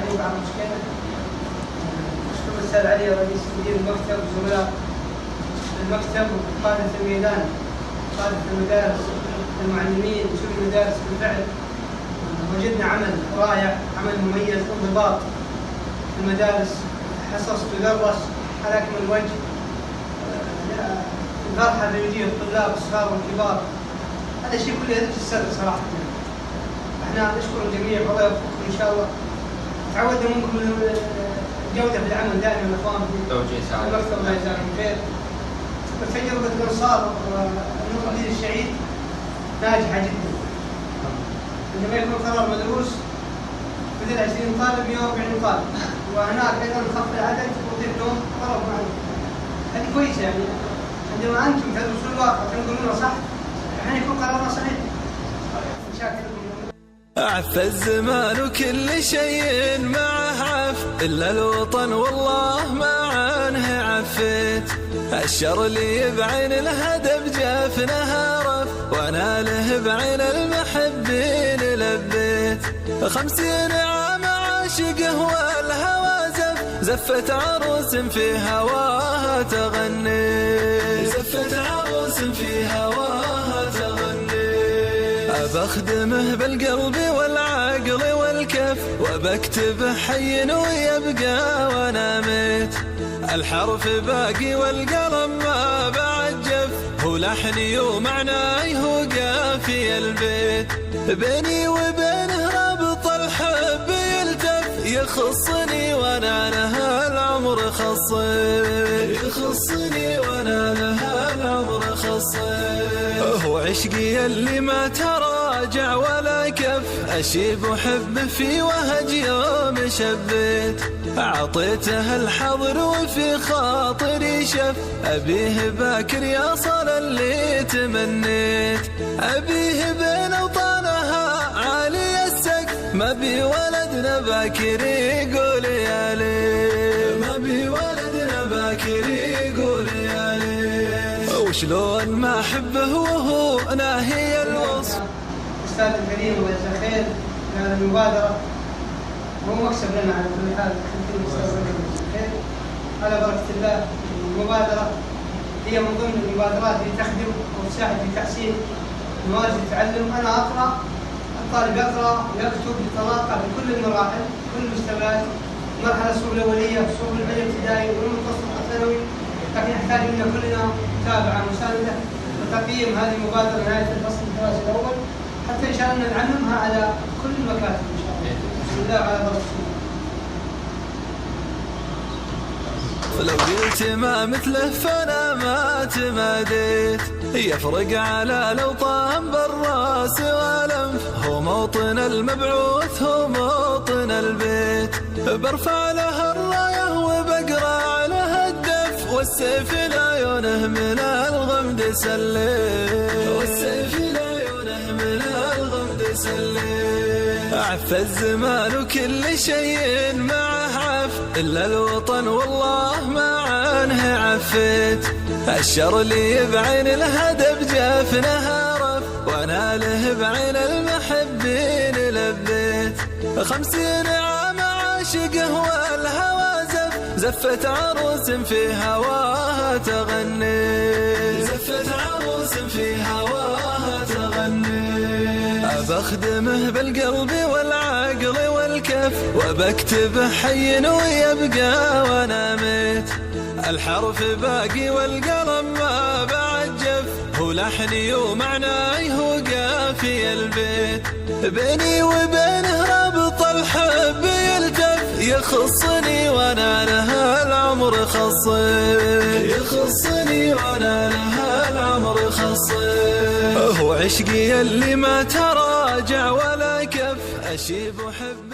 علي بعض المشكلة. أشكر الأستاذ علي رئيس مدير المكتب وزملاء المكتب وقادة الميدان، قادة المدارس، المعلمين، مسؤولي المدارس. بالفعل وجدنا عمل رائع، عمل مميز، انضباط في المدارس، حصص تدرس على أكمل وجه، الفرحة في وجوه الطلاب الصغار والكبار. هذا الشيء كله يدج السر صراحة. احنا نشكر الجميع والله يوفقكم ان شاء الله. تعودنا منكم الجودة في العمل دائما يا اخوان في المكتب، الله يجزاكم خير. وتجربة الانصار والنور الدين الشهيد ناجحة جدا. عندما يكون قرار مدروس بدل 20 طالب 140 طالب، وهناك ايضا نخفض العدد ونضيف لهم طلب معين. هذه كويسة يعني. عندما انتم تدرسون الواقع وتنقلونه صح، يعني يكون قرارنا صحيح. شاكركم. عف الزمان وكل شيء معه عف، إلا الوطن والله ما عنه عفيت. الشر اللي بعين الهدب جافنها رف، وانا له بعين المحبين لبيت. 50 عام عاشقه والهوى زفت عروس في هواها تغني، زفت عروس في هواها تغني. أبخدمه بالقلب والعقل والكف، وبكتب حي ويبقى وانا ميت. الحرف باقي والقلم ما بعجف، هو لحني ومعناي هو قافي البيت. بيني وبينه رابط الحب يلتف، يخصني وانا لها العمر خصيت، يخصني وانا لها العمر خصيت. هو عشقي اللي ما تراجع ولا كف، اشيب وحب في وهج يوم شبيت. اعطيته الحظر وفي خاطري شف، ابيه باكر يصل اللي تمنيت. ابيه بين اوطانها عالي السقف، ما بي ولدنا باكر يقول يا ليل، ما بي ولدنا باكر يقول يا ليل. وشلون ما احبه وهو ناهي الوصف. استاذ الكريم الله يجزاه خير على المبادرة، هو مكسب لنا على كل حال. على بركة الله. المبادرة هي من ضمن المبادرات اللي تخدم وتساعد في تحسين موارد التعلم. أنا أقرأ، الطالب يقرأ ويكتب بطلاقة بكل المراحل، كل المستويات، المرحلة الصف الأولية، الصف الابتدائي والمتوسط الثانوي. لكن يحتاج منا كلنا متابعة مساندة وتقييم هذه المبادرة نهاية الفصل الدراسي الأول، حتى إن شاء الله نعممها على كل المكاتب إن شاء الله. بسم الله على بركة الله. لو قلت ما مثله فانا ما تماديت، يفرق على الاوطان بالراس والانف. هو موطن المبعوث، هو موطن البيت. برفع له الرايه وبقرا له الدف، والسيف لعيونه من الغمد سليت، والسيف لعيونه من الغمد سليت. عف الزمان وكل شيء معه عف، إلا الوطن والله ما عنه عفيت. الشر اللي بعين الهدب جافنها رف، وانا له بعين المحبين لبيت. 50 عام عاشقه والهوى زفت عروس في هواها تغني، زفت عروس في هواها تغني. أبخدمه بالقلب والعقل والكف، وبكتب حي ويبقى وانا ميت. الحرف باقي والقلم ما بعجف، هو لحني ومعناي هو قافي البيت. بيني وبينه رابط الحب يلتف، يخصني وانا لها العمر خصيت، يخصني وانا لها العمر خصيت. هو عشقي اللي ما تراجع ولا كف، اشيب وحب